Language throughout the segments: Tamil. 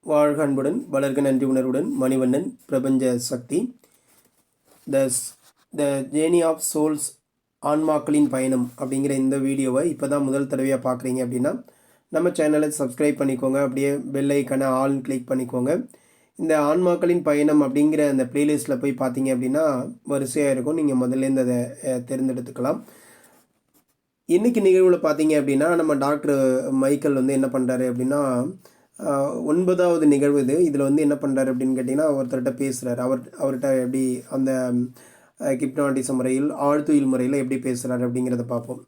வாழ்க அன்புடன் வளர்க நன்றி உணர்வுடன் மணிவண்ணன் பிரபஞ்ச சக்தி. த த ஜேர்னி ஆஃப் சோல்ஸ் ஆன்மாக்களின் பயணம் அப்படிங்கிற இந்த வீடியோவை இப்போ தான் முதல் தடவையாக பார்க்குறீங்க அப்படின்னா நம்ம சேனலை சப்ஸ்கிரைப் பண்ணிக்கோங்க. அப்படியே பெல் ஐக்கானை ஆல்னு கிளிக் பண்ணிக்கோங்க. இந்த ஆன்மாக்களின் பயணம் அப்படிங்கிற அந்த ப்ளேலிஸ்ட்டில் போய் பார்த்தீங்க அப்படின்னா வரிசையாக இருக்கும். நீங்கள் முதல்லேருந்து அதை தேர்ந்தெடுத்துக்கலாம். இன்றைக்கி நிகழ்வில் பார்த்தீங்க அப்படின்னா நம்ம டாக்டர் மைக்கேல் வந்து என்ன பண்ணுறாரு அப்படின்னா 9வது நிகழ்வு இது. இதில் வந்து என்ன பண்ணுறாரு அப்படின்னு கேட்டிங்கன்னா ஒருத்தர்கிட்ட பேசுகிறார். அவர்கிட்ட எப்படி அந்த கிப்னாட்டிசம் முறையில் ஆழ்துயில் முறையில் எப்படி பேசுகிறாரு அப்படிங்கிறத பார்ப்போம்.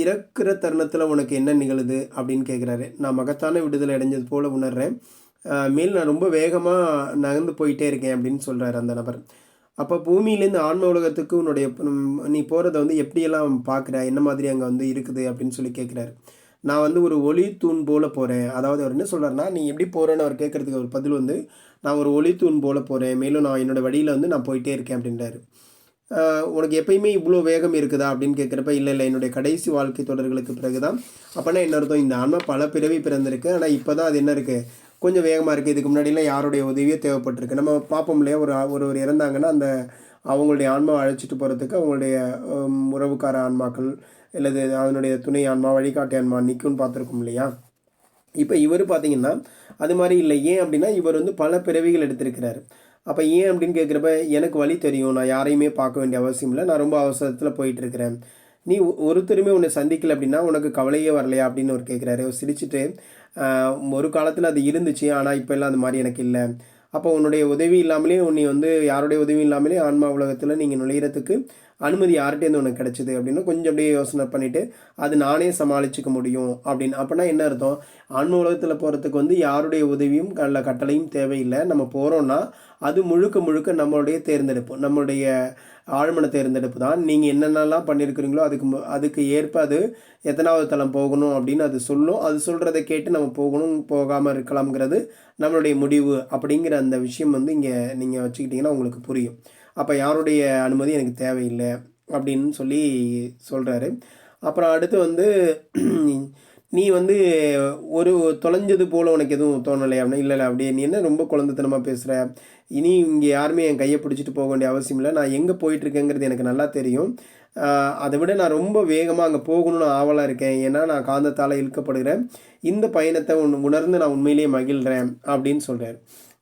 இறக்குற தருணத்தில் உனக்கு என்ன நிகழுது அப்படின்னு கேட்குறாரு. நான் மகத்தான விடுதலை அடைஞ்சது போல் உணர்கிறேன், மேல் நான் ரொம்ப வேகமாக நகர்ந்து போயிட்டே இருக்கேன் அப்படின்னு சொல்கிறாரு அந்த நபர். அப்போ பூமியிலேருந்து ஆன்ம உலகத்துக்கு உன்னுடைய நீ போகிறத வந்து எப்படியெல்லாம் பார்க்குற, என்ன மாதிரி அங்கே வந்து இருக்குது அப்படின்னு சொல்லி கேட்குறாரு. நான் வந்து ஒரு ஒளி தூண் போல் போகிறேன். அதாவது அவர் என்ன சொல்கிறாருன்னா, நீ எப்படி போகிறேன்னு அவர் கேட்குறதுக்கு ஒரு பதில் வந்து, நான் ஒரு ஒளி தூண் போல் போகிறேன், மேலும் நான் என்னோடய வழியில் வந்து நான் போயிட்டே இருக்கேன் அப்படின்றாரு. உனக்கு எப்பயுமே இவ்வளோ வேகம் இருக்குதா அப்படின்னு கேட்குறப்ப, இல்லை என்னுடைய கடைசி வாழ்க்கை தொடர்களுக்கு பிறகு தான். அப்போனா என்ன அர்த்தம், இந்த ஆன்மா பல பிறவி பிறந்திருக்கு, ஆனால் இப்போ தான் அது என்ன இருக்குது, கொஞ்சம் வேகமாக இருக்குது. இதுக்கு முன்னாடிலாம் யாருடைய உதவியே தேவைப்பட்டிருக்கு. நம்ம பார்ப்போம் இல்லையா, ஒரு இறந்தாங்கன்னா அந்த அவங்களுடைய ஆன்மாவை அழைச்சிட்டு போகிறதுக்கு அவங்களுடைய உறவுக்கார ஆன்மாக்கள் இல்லது அதனுடைய துணை ஆன்மா வழிகாட்டி ஆன்மா நிற்கும்னு பார்த்துருக்கோம் இல்லையா. இப்போ இவர் பார்த்திங்கன்னா அது மாதிரி இல்லை. ஏன் அப்படின்னா இவர் வந்து பல பிறவிகள் எடுத்திருக்கிறார். அப்போ ஏன் அப்படின்னு கேட்குறப்ப, எனக்கு வழி தெரியும், நான் யாரையுமே பார்க்க வேண்டிய அவசியம் இல்லை, நான் ரொம்ப அவசரத்தில் போயிட்டுருக்கிறேன், நீ ஒருத்தருமே உன்னை சந்திக்கலை அப்படின்னா உனக்கு கவலையே வரலையா அப்படின்னு அவர் கேட்குறாரு. சிரிச்சுட்டு, ஒரு காலத்தில் அது இருந்துச்சு, ஆனால் இப்போ எல்லாம் அது மாதிரி எனக்கு இல்லை. அப்போ உன்னுடைய உதவி இல்லாமலே நீ வந்து யாருடைய உதவி இல்லாமலே ஆன்மா உலகத்தில் நீங்கள் நுழையிறதுக்கு அனுமதி யார்கிட்டேருந்து உனக்கு கிடச்சிது அப்படின்னு கொஞ்சம் அப்படியே யோசனை பண்ணிவிட்டு, அது நானே சமாளிச்சுக்க முடியும் அப்படின்னு. அப்படின்னா என்ன அர்த்தம், ஆன்ம உலகத்தில் போகிறதுக்கு வந்து யாருடைய உதவியும் கட்டளையும் தேவையில்லை. நம்ம போகிறோன்னா அது முழுக்க முழுக்க நம்மளுடைய தேர்ந்தெடுப்பு, நம்மளுடைய ஆழ்மன தேர்ந்தெடுப்பு தான். நீங்கள் என்னென்னலாம் பண்ணியிருக்கிறீங்களோ அதுக்கு ஏற்ப அது எத்தனாவது தளம் போகணும் அப்படின்னு அது சொல்லும். அது சொல்கிறத கேட்டு நம்ம போகணும் போகாமல் இருக்கலாம்ங்கிறது நம்மளுடைய முடிவு அப்படிங்கிற அந்த விஷயம் வந்து இங்கே நீங்கள் வச்சுக்கிட்டிங்கன்னா உங்களுக்கு புரியும். அப்போ யாருடைய அனுமதி எனக்கு தேவையில்லை அப்படின்னு சொல்லி சொல்கிறாரு. அப்புறம் அடுத்து வந்து நீ வந்து ஒரு தொலைஞ்சது போல் உனக்கு எதுவும் தோணலை அப்படின்னா, இல்லை அப்படியே நீ என்ன ரொம்ப குழந்தைத்தனமாக பேசுகிற, இனி இங்கே யாருமே என் கையை பிடிச்சிட்டு போக வேண்டிய அவசியம் இல்லை, நான் எங்கே போயிட்டுருக்கேங்கிறது எனக்கு நல்லா தெரியும், அதை விட நான் ரொம்ப வேகமாக அங்கே போகணும்னு ஆவலாக இருக்கேன், ஏன்னா நான் காந்தத்தால் இழுக்கப்படுகிறேன், இந்த பயணத்தை உணர்ந்து நான் உண்மையிலேயே மகிழ்கிறேன் அப்படின்னு சொல்கிறார்.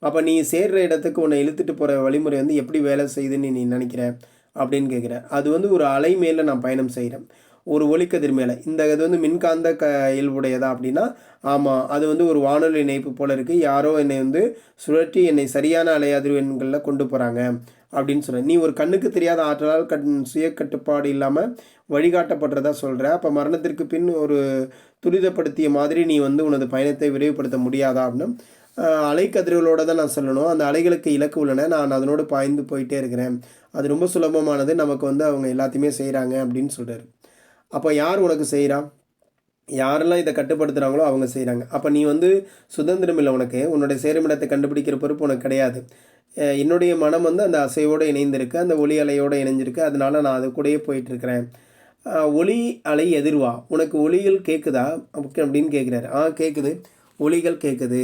அப்போ நீ சேர்கிற இடத்துக்கு உன்னை இழுத்துட்டு போகிற வழிமுறை வந்து எப்படி வேலை செய்யுதுன்னு நீ நினைக்கிற அப்படின்னு கேட்குற. அது வந்து ஒரு அலை மேலே நான் பயணம் செய்கிறேன், ஒரு ஒளிக்கதிர் மேலே. இந்த இது வந்து மின்காந்த இயல்புடையதா அப்படின்னா ஆமாம், அது வந்து ஒரு வானொலி இணைப்பு போல் இருக்குது, யாரோ என்னை வந்து சுழற்றி என்னை சரியான அலை அதிர்வெண்களில் கொண்டு போகிறாங்க அப்படின்னு சொல்கிறேன். நீ ஒரு கண்ணுக்கு தெரியாத ஆற்றலால் சுய கட்டுப்பாடு இல்லாமல் வழிகாட்டப்படுறதா சொல்கிற. அப்போ மரணத்திற்கு பின் ஒரு துரிதப்படுத்திய மாதிரி நீ வந்து உனது பயணத்தை விரைவுபடுத்த முடியாதா அப்படின்னா, அலைக்கதிர்களோடு தான் நான் சொல்லணும், அந்த அலைகளுக்கு இலக்கு உள்ளன, நான் அதனோடு பாய்ந்து போயிட்டே இருக்கிறேன், அது ரொம்ப சுலபமானது, நமக்கு வந்து அவங்க எல்லாத்தையுமே செய்கிறாங்க அப்படின்னு சொல்கிறார். அப்போ யார் உனக்கு செய்கிறா, யாரெல்லாம் இதை கட்டுப்படுத்துகிறாங்களோ அவங்க செய்கிறாங்க. அப்போ நீ வந்து சுதந்திரம் இல்லை, உனக்கு உன்னுடைய சேருமிடத்தை கண்டுபிடிக்கிற பொறுப்பு உனக்கு கிடையாது. என்னுடைய மனம் வந்து அந்த அசையோடு இணைந்திருக்கு, அந்த ஒளி அலையோடு இணைஞ்சிருக்கு, அதனால் நான் அது கூடயே போயிட்டுருக்கிறேன். ஒளி அலை எதிர்வா, உனக்கு ஒளிகள் கேட்குதா அப்படின்னு கேட்குறாரு. கேட்குது, ஒளிகள் கேட்குது,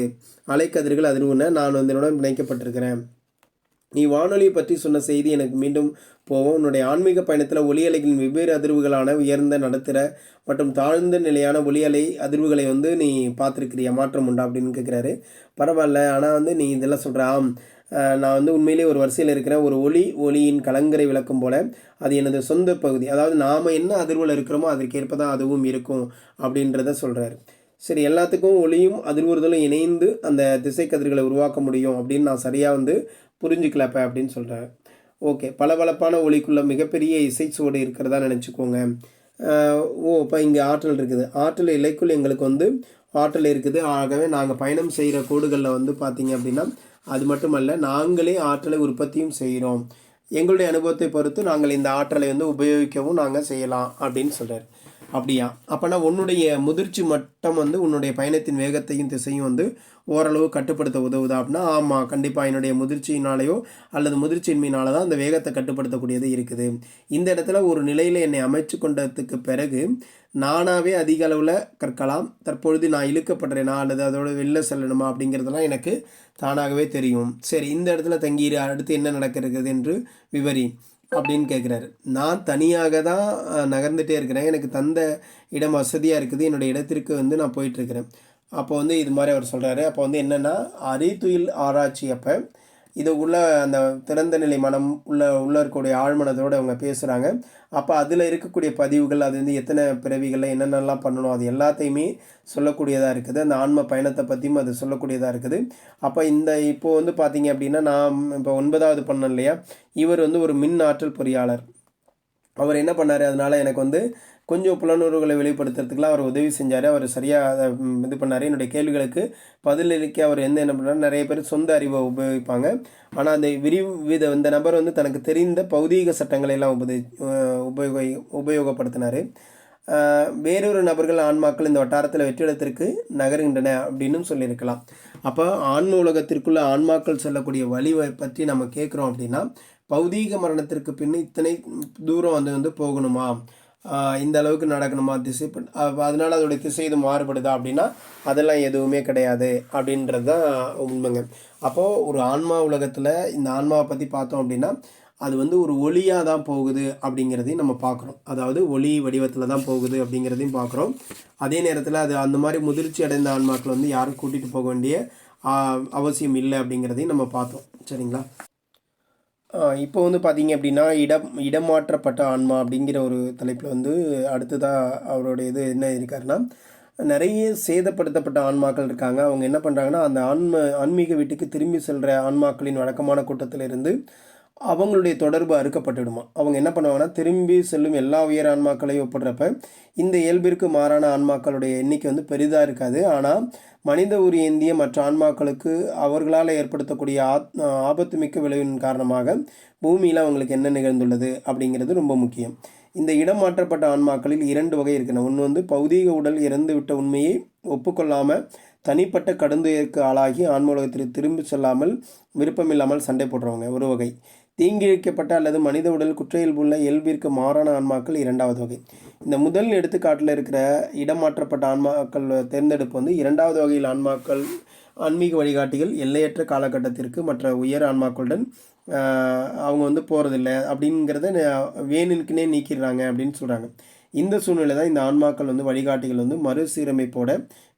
அலைக்கதிர்கள் அதிர்வுன்னு நான் வந்து என்னோட இணைக்கப்பட்டிருக்கிறேன். நீ வானொலியை பற்றி சொன்ன செய்தி எனக்கு மீண்டும் போவோம். உன்னுடைய ஆன்மீக பயணத்தில் ஒலி அலைகளின் வெவ்வேறு அதிர்வுகளான உயர்ந்த, நடுத்தர மற்றும் தாழ்ந்த நிலையான ஒலி அலை அதிர்வுகளை வந்து நீ பார்த்துருக்கிறியா, மாற்றம் உண்டா அப்படின்னு கேட்குறாரு. பரவாயில்ல, ஆனால் வந்து நீ இதெல்லாம் சொல்கிற, நான் வந்து உண்மையிலே ஒரு வரிசையில் இருக்கிறேன், ஒரு ஒளியின் கலங்கரை விளக்கம் போல் அது எனது சொந்த பகுதி, அதாவது நாம் என்ன அதிர்வில் இருக்கிறோமோ அதற்கேற்ப தான் அதுவும் இருக்கும் அப்படின்றத சொல்கிறாரு. சரி, எல்லாத்துக்கும் ஒளியும் அதிர்வுறுதலும் இணைந்து அந்த திசை கதிர்களை உருவாக்க முடியும் அப்படின்னு நான் சரியாக வந்து புரிஞ்சுக்கலப்ப அப்படின்னு சொல்கிறார். ஓகே, பளபளப்பான ஒளிக்குள்ளே மிகப்பெரிய இசைச்சுவடு இருக்கிறதா நினச்சிக்கோங்க. இப்போ இங்கே ஆற்றல் இருக்குது, ஆற்றல் இலைக்குள் எங்களுக்கு வந்து ஆற்றல் இருக்குது. ஆகவே நாங்கள் பயணம் செய்கிற கோடுகளில் வந்து பார்த்திங்க அப்படின்னா அது மட்டுமல்ல, நாங்களே ஆற்றலை உற்பத்தியும் செய்கிறோம், எங்களுடைய அனுபவத்தை பொறுத்து நாங்கள் இந்த ஆற்றலை வந்து உபயோகிக்கவும் நாங்கள் செய்யலாம் அப்படின்னு சொல்கிறார். அப்படியா? அப்போனா உன்னுடைய முதிர்ச்சி மட்டம் வந்து உன்னுடைய பயணத்தின் வேகத்தையும் திசையும் வந்து ஓரளவு கட்டுப்படுத்த உதவுதா அப்படின்னா, ஆமாம், கண்டிப்பாக என்னுடைய முதிர்ச்சியினாலேயோ அல்லது முதிர்ச்சியின்மையினால தான் அந்த வேகத்தை கட்டுப்படுத்தக்கூடியது இருக்குது. இந்த இடத்துல ஒரு நிலையில் என்னை அமைச்சு கொண்டதுக்கு பிறகு நானாகவே அதிக அளவில் கற்கலாம். தற்பொழுது நான் இழுக்கப்படுறேனா அல்லது அதோட வெளில செல்லணுமா அப்படிங்கிறதெல்லாம் எனக்கு தானாகவே தெரியும். சரி, இந்த இடத்துல தங்கிடு, அடுத்து என்ன நடக்கிறது என்று விவரி அப்படின்னு கேட்குறாரு. நான் தனியாக தான் நகர்ந்துகிட்டே இருக்கிறேன். எனக்கு தந்த இடம் வசதியாக இருக்குது. என்னுடைய இடத்திற்கு வந்து நான் போயிட்டுருக்கிறேன். அப்போ வந்து இது மாதிரி அவர் சொல்கிறாரு. அப்போ வந்து என்னென்னா, அறிதுயில் ஆராய்ச்சி அப்போ இது உள்ள அந்த திறந்த நிலை மனம் உள்ள இருக்கக்கூடிய ஆழ்மனதோடு அவங்க பேசுகிறாங்க. அப்போ அதில் இருக்கக்கூடிய பதிவுகள், அது வந்து எத்தனை பிறவிகளில் என்னென்னலாம் பண்ணணும், அது எல்லாத்தையுமே சொல்லக்கூடியதாக இருக்குது. அந்த ஆன்ம பயணத்தை பற்றியும் அது சொல்லக்கூடியதாக இருக்குது. அப்போ இப்போது வந்து பார்த்தீங்க அப்படின்னா, நான் இப்போ 9வது பண்ணேன் இல்லையா, இவர் வந்து ஒரு மின் ஆற்றல் பொறியாளர். அவர் என்ன பண்ணார், அதனால் எனக்கு வந்து கொஞ்சம் புலனுணர்வுகளை வெளிப்படுத்துறதுக்குலாம் அவர் உதவி செஞ்சார். அவர் சரியாக அதை இது பண்ணார். என்னுடைய கேள்விகளுக்கு பதிலளிக்க அவர் என்ன பண்ணார், நிறைய பேர் சொந்த அறிவை உபயோகிப்பாங்க. ஆனால் அந்த இந்த நபர் வந்து தனக்கு தெரிந்த பௌதீக சட்டங்களை எல்லாம் உபயோகப்படுத்தினார். வேறொரு நபர்கள் ஆன்மாக்கள் இந்த வட்டாரத்தில் வெற்றிடத்திற்கு நகருகின்றன அப்படின்னு சொல்லியிருக்கலாம். அப்போ ஆன்ம உலகத்திற்குள்ள ஆன்மாக்கள் செல்லக்கூடிய வழிவை பற்றி நம்ம கேட்குறோம் அப்படின்னா, பௌதீக மரணத்திற்கு பின் இத்தனை தூரம் வந்து போகணுமா, இந்த அளவுக்கு நடக்கணுமா, திசை அதனால் அதோடைய திசை இது மாறுபடுதா அப்படின்னா அதெல்லாம் எதுவுமே கிடையாது அப்படின்றது தான் உண்மைங்க. அப்போது ஒரு ஆன்மா உலகத்தில் இந்த ஆன்மாவை பற்றி பார்த்தோம் அப்படின்னா, அது வந்து ஒரு ஒளியாக தான் போகுது அப்படிங்கிறதையும் நம்ம பார்க்குறோம். அதாவது ஒளி வடிவத்தில் தான் போகுது அப்படிங்கிறதையும் பார்க்குறோம். அதே நேரத்தில் அது அந்த மாதிரி முதிர்ச்சி அடைந்த ஆன்மாக்கள் வந்து யாரும் கூட்டிகிட்டு போக வேண்டிய அவசியம் இல்லை அப்படிங்கிறதையும் நம்ம பார்த்தோம். சரிங்களா? இப்போ வந்து பார்த்தீங்க அப்படின்னா, இடமாற்றப்பட்ட ஆன்மா அப்படிங்கிற ஒரு தலைப்பில் வந்து அடுத்ததாக அவருடைய இது என்ன இருக்காருன்னா, நிறைய சேதப்படுத்தப்பட்ட ஆன்மாக்கள் இருக்காங்க. அவங்க என்ன பண்ணுறாங்கன்னா, அந்த ஆன்மீக வீட்டுக்கு திரும்பி செல்கிற ஆன்மாக்களின் வழக்கமான கூட்டத்திலிருந்து அவங்களுடைய தொடர்பு அறுக்கப்பட்டுடுமா. அவங்க என்ன பண்ணுவாங்கன்னா, திரும்பி செல்லும் எல்லா உயர் ஆன்மாக்களையும் ஒப்பிடுறப்ப இந்த இயல்பிற்கு மாறான ஆன்மாக்களுடைய எண்ணிக்கை வந்து பெரிதாக இருக்காது. ஆனால் மனித உரி ஏந்திய மற்ற ஆன்மாக்களுக்கு அவர்களால் ஏற்படுத்தக்கூடிய ஆபத்து மிக்க விளைவின் காரணமாக பூமியில் அவங்களுக்கு என்ன நிகழ்ந்துள்ளது அப்படிங்கிறது ரொம்ப முக்கியம். இந்த இடம் மாற்றப்பட்ட ஆன்மாக்களில் 2 வகை இருக்குன்னு. ஒன்று வந்து பௌதீக உடல் இறந்து விட்ட உண்மையை ஒப்புக்கொள்ளாமல் தனிப்பட்ட கடுந்துயருக்கு ஆளாகி ஆன்ம உலகத்திற்கு திரும்பி செல்லாமல் விருப்பமில்லாமல் சண்டை போடுறவங்க ஒரு வகை. தீங்கிழைக்கப்பட்ட அல்லது மனித உடல் குற்றையியல்புள்ள இயல்பிற்கு மாறான ஆன்மாக்கள் 2வது வகை. இந்த முதல் எடுத்துக்காட்டில் இருக்கிற இடமாற்றப்பட்ட ஆன்மாக்கள் தேர்ந்தெடுப்பு வந்து 2வது வகையில் ஆன்மாக்கள் ஆன்மீக வழிகாட்டிகள் எல்லையற்ற காலகட்டத்திற்கு மற்ற உயர் ஆன்மாக்களுடன் அவங்க வந்து போகிறதில்லை அப்படிங்கிறத வேணுனுக்குனே நீக்கிடுறாங்க அப்படின்னு சொல்கிறாங்க. இந்த சூழ்நிலை தான் இந்த ஆன்மாக்கள் வந்து வழிகாட்டிகள் வந்து மறுசீரமைப்போட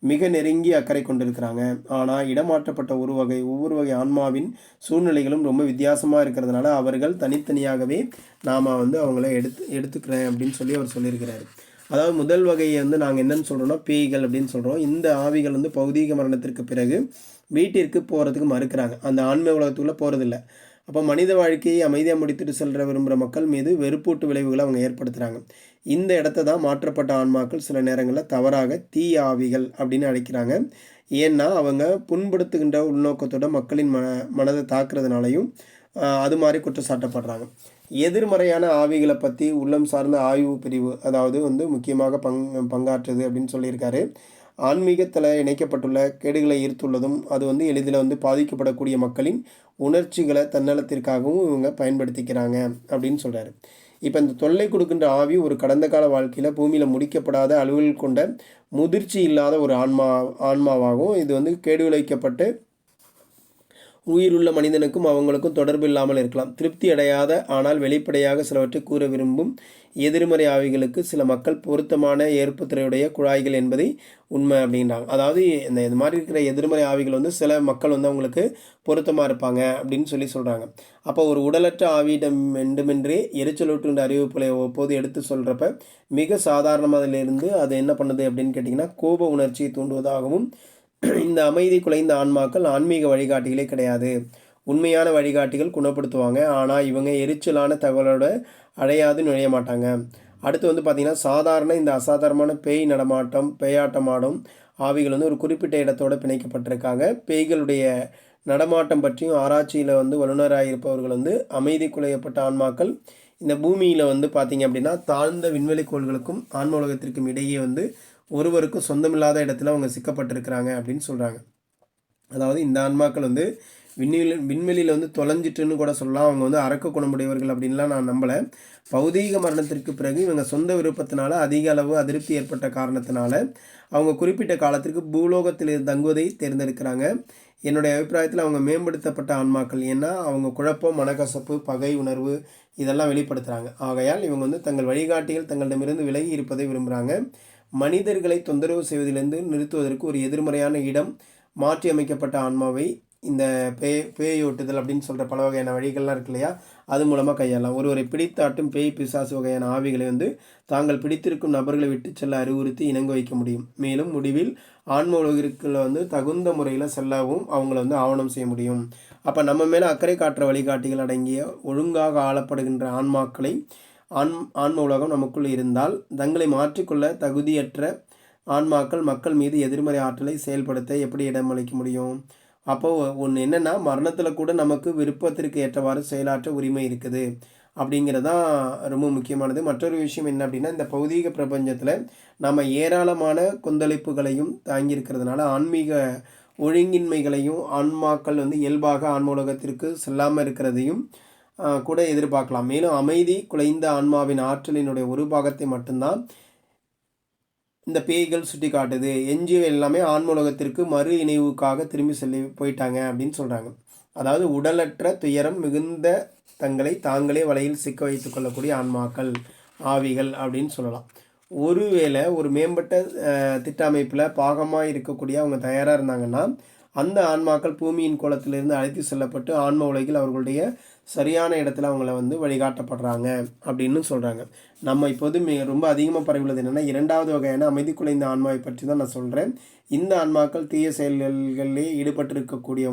மிக நெருங்கி அக்கறை கொண்டிருக்கிறாங்க. ஆனால் இடமாற்றப்பட்ட ஒவ்வொரு வகை ஆன்மாவின் சூழ்நிலைகளும் ரொம்ப வித்தியாசமாக இருக்கிறதுனால அவர்கள் தனித்தனியாகவே நாம் வந்து அவங்கள எடுத்துக்கிறேன் அப்படின்னு சொல்லி அவர் சொல்லியிருக்கிறாரு. அதாவது முதல் வகையை வந்து நாங்கள் என்னென்னு சொல்கிறோன்னா பேய்கள் அப்படின்னு சொல்கிறோம். இந்த ஆவிகள் வந்து பௌதீக மரணத்திற்கு பிறகு வீட்டிற்கு போகிறதுக்கு மறுக்கிறாங்க. அந்த ஆன்மீக உலகத்துக்குள்ளே போகிறதில்ல. அப்போ மனித வாழ்க்கையை அமைதியாக முடித்துட்டு செல்கிற விரும்புகிற மக்கள் மீது வெறுப்பூட்டு விளைவுகளை அவங்க ஏற்படுத்துகிறாங்க. இந்த இடத்த தான் மாற்றப்பட்ட ஆன்மாக்கள் சில நேரங்களில் தவறாக தீய ஆவிகள் அப்படின்னு அழைக்கிறாங்க. ஏன்னா அவங்க புண்படுத்துகின்ற உள்நோக்கத்தோட மக்களின் மனதை தாக்குறதுனாலையும் அது மாதிரி குற்றச்சாட்டப்படுறாங்க. எதிர்மறையான ஆவிகளை பற்றி உள்ளம் சார்ந்த ஆய்வு பிரிவு அதாவது வந்து முக்கியமாக பங்காற்றுது அப்படின்னு சொல்லியிருக்காரு. ஆன்மீகத்தில் இணைக்கப்பட்டுள்ள கேடுகளை ஈர்த்துள்ளதும் அது வந்து எளிதில் வந்து பாதிக்கப்படக்கூடிய மக்களின் உணர்ச்சிகளை தன்னலத்திற்காகவும் இவங்க பயன்படுத்திக்கிறாங்க அப்படின்னு சொல்கிறாரு. இப்போ இந்த தொல்லை கொடுக்கின்ற ஆவி ஒரு கடந்த கால வாழ்க்கையில் பூமியில் முடிக்கப்படாத அலுவல் கொண்ட முதிர்ச்சி இல்லாத ஒரு ஆன்மாவாகவும் இது வந்து கேடு விளைவிக்கப்பட்டு உயிருள்ள மனிதனுக்கும் அவங்களுக்கும் தொடர்பு இல்லாமல் இருக்கலாம். திருப்தி அடையாத ஆனால் வெளிப்படையாக சிலவற்றை கூற விரும்பும் எதிர்மறை ஆவிகளுக்கு சில மக்கள் பொருத்தமான ஏற்புத்திரையுடைய குழாய்கள் என்பதை உண்மை அப்படின்றாங்க. அதாவது இது மாதிரி இருக்கிற எதிர்மறை ஆவிகள் வந்து சில மக்கள் வந்து அவங்களுக்கு பொருத்தமாக இருப்பாங்க அப்படின்னு சொல்கிறாங்க. அப்போ ஒரு உடலற்ற ஆவியிடம் வேண்டுமென்றே எரிச்சலூட்டுன்ற அறிவிப்புகளை ஒவ்வொரு எடுத்து சொல்கிறப்ப மிக சாதாரணமாதிலிருந்து அது என்ன பண்ணுது அப்படின்னு கேட்டிங்கன்னா கோப உணர்ச்சியை தூண்டுவதாகவும் இந்த அமைதி குலைந்த ஆன்மாக்கள் ஆன்மீக வழிகாட்டிகளே கிடையாது. உண்மையான வழிகாட்டிகள் குணப்படுத்துவாங்க. ஆனால் இவங்க எரிச்சலான தகவலோட அடையாது நுழைய மாட்டாங்க. அடுத்து வந்து பார்த்திங்கன்னா சாதாரண இந்த அசாதாரணமான பேய் நடமாட்டம் பேயாட்டமாடும் ஆவிகள் வந்து ஒரு குறிப்பிட்ட இடத்தோடு பிணைக்கப்பட்டிருக்காங்க. பேய்களுடைய நடமாட்டம் பற்றியும் ஆராய்ச்சியில் வந்து வல்லுநராக இருப்பவர்கள் வந்து அமைதி குலையப்பட்ட ஆன்மாக்கள் இந்த பூமியில் வந்து பார்த்திங்க அப்படின்னா தாழ்ந்த விண்வெளி கோள்களுக்கும் ஆன்ம உலகத்திற்கும் இடையே வந்து ஒருவருக்கும் சொந்தமில்லாத இடத்துல அவங்க சிக்கப்பட்டிருக்கிறாங்க அப்படின்னு சொல்கிறாங்க. அதாவது இந்த ஆன்மாக்கள் வந்து விண்வெளியில் வந்து தொலைஞ்சிட்டுன்னு கூட சொல்லலாம். அவங்க வந்து அரக்க குணமுடையவர்கள் அப்படின்லாம் நான் நம்பலை. பௌதீக மரணத்திற்கு பிறகு இவங்க சொந்த விருப்பத்தினால அதிக அளவு அதிருப்தி ஏற்பட்ட காரணத்தினால அவங்க குறிப்பிட்ட காலத்திற்கு பூலோகத்தில் தங்குவதை தேர்ந்தெடுக்கிறாங்க. என்னுடைய அபிப்பிராயத்தில் அவங்க மேம்படுத்தப்பட்ட ஆன்மாக்கள். ஏன்னா அவங்க குழப்பம், மனக்கசப்பு, பகை உணர்வு இதெல்லாம் வெளிப்படுத்துகிறாங்க. ஆகையால் இவங்க வந்து தங்கள் வழிகாட்டிகள் தங்களிடமிருந்து விலகி இருப்பதை விரும்புகிறாங்க. மனிதர்களை தொந்தரவு செய்வதிலிருந்து நிறுத்துவதற்கு ஒரு எதிர்மறையான இடம் மாற்றி அமைக்கப்பட்ட ஆன்மாவை இந்த பேயோட்டுதல் அப்படின்னு சொல்கிற பல வகையான வழிகள்லாம் இருக்கு இல்லையா, அது மூலமாக கையாளலாம். ஒருவரை பிடித்தாட்டும் பேய் பிசாசு வகையான ஆவிகளை வந்து தாங்கள் பிடித்திருக்கும் நபர்களை விட்டு செல்ல அறிவுறுத்தி இணங்க வைக்க முடியும். மேலும் முடிவில் ஆன்ம உலகிற்குள்ள வந்து தகுந்த முறையில் செல்லவும் அவங்கள வந்து ஆவணம் செய்ய முடியும். அப்போ நம்ம மேலே அக்கறை காட்டுற வழிகாட்டிகள் அடங்கிய ஒழுங்காக ஆளப்படுகின்ற ஆன்மாக்களை ஆன்ம உலகம் நமக்குள் இருந்தால் தங்களை மாற்றிக்கொள்ள தகுதியற்ற ஆன்மாக்கள் மக்கள் மீது எதிர்மறை ஆற்றலை செயல்படுத்த எப்படி இடமளிக்க முடியும்? அப்போது ஒன்று என்னென்னா, மரணத்தில் கூட நமக்கு விருப்பத்திற்கு ஏற்றவாறு செயலாற்ற உரிமை இருக்குது அப்படிங்கிறதான் ரொம்ப முக்கியமானது. மற்றொரு விஷயம் என்ன அப்படின்னா, இந்த பௌதீக பிரபஞ்சத்தில் நம்ம ஏராளமான கொந்தளிப்புகளையும் தாங்கியிருக்கிறதுனால ஆன்மீக ஒழுங்கின்மைகளையும் ஆன்மாக்கள் வந்து இயல்பாக ஆன்ம உலகத்திற்கு செல்லாமல் இருக்கிறதையும் கூட எதிர்பார்க்கலாம். மேலும் அமைதி குலைந்த ஆன்மாவின் ஆற்றலினுடைய ஒரு பாகத்தை மட்டும்தான் இந்த பேய்கள் சுட்டி காட்டுது. எஞ்சிய எல்லாமே ஆன்ம உலகத்திற்கு மறு இணைவுக்காக திரும்பி போயிட்டாங்க அப்படின்னு சொல்கிறாங்க. அதாவது உடலற்ற துயரம் மிகுந்த தங்களை தாங்களே வலையில் சிக்க வைத்து கொள்ளக்கூடிய ஆன்மாக்கள், ஆவிகள் அப்படின்னு சொல்லலாம். ஒருவேளை ஒரு மேம்பட்ட திட்ட அமைப்பில் பாகமாக இருக்கக்கூடிய அவங்க தயாராக இருந்தாங்கன்னா அந்த ஆன்மாக்கள் பூமியின் கோலத்திலிருந்து அழைத்து செல்லப்பட்டு ஆன்ம உலகில் அவர்களுடைய சரியான இடத்துல அவங்கள வந்து வழிகாட்டப்படுறாங்க அப்படின்னு சொல்கிறாங்க. நம்ம இப்போது ரொம்ப அதிகமாக பரவியுள்ளது என்னென்னா, இரண்டாவது வகையான அமைதி குலைந்த ஆன்மாவை பற்றி தான் நான் சொல்கிறேன். இந்த ஆன்மாக்கள் தீய செயல்களிலே ஈடுபட்டிருக்கக்கூடிய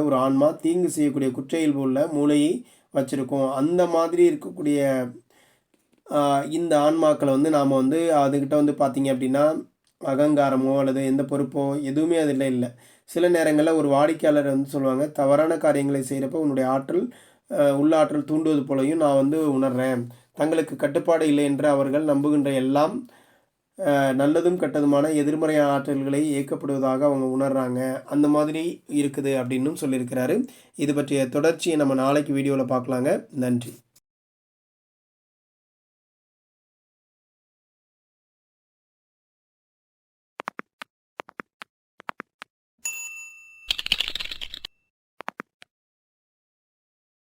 ஒரு ஆன்மா தீங்கு செய்யக்கூடிய குற்ற இயல்பு உள்ள மூளையை வச்சுருக்கோம். அந்த மாதிரி இருக்கக்கூடிய இந்த ஆன்மாக்களை வந்து நாம் வந்து அதுக்கிட்ட வந்து பார்த்திங்க அப்படின்னா அகங்காரமோ அல்லது எந்த பொறுப்போ எதுவுமே அதில் இல்லை. சில நேரங்களில் ஒரு வாடிக்கையாளர் வந்து சொல்லுவாங்க, தவறான காரியங்களை செய்கிறப்ப உன்னுடைய ஆற்றல் உள்ளாற்றல் தூண்டுவது போலையும் நான் வந்து உணர்கிறேன். தங்களுக்கு கட்டுப்பாடு இல்லை என்று அவர்கள் நம்புகின்ற எல்லாம் நல்லதும் கெட்டதுமான எதிர்மறை ஆற்றல்களை இயக்கப்படுவதாக அவங்க உணர்கிறாங்க. அந்த மாதிரி இருக்குது அப்படின்னும் சொல்லியிருக்கிறாரு. இது பற்றிய தொடர்ச்சியை நம்ம நாளைக்கு வீடியோவில் பார்க்கலாங்க. நன்றி.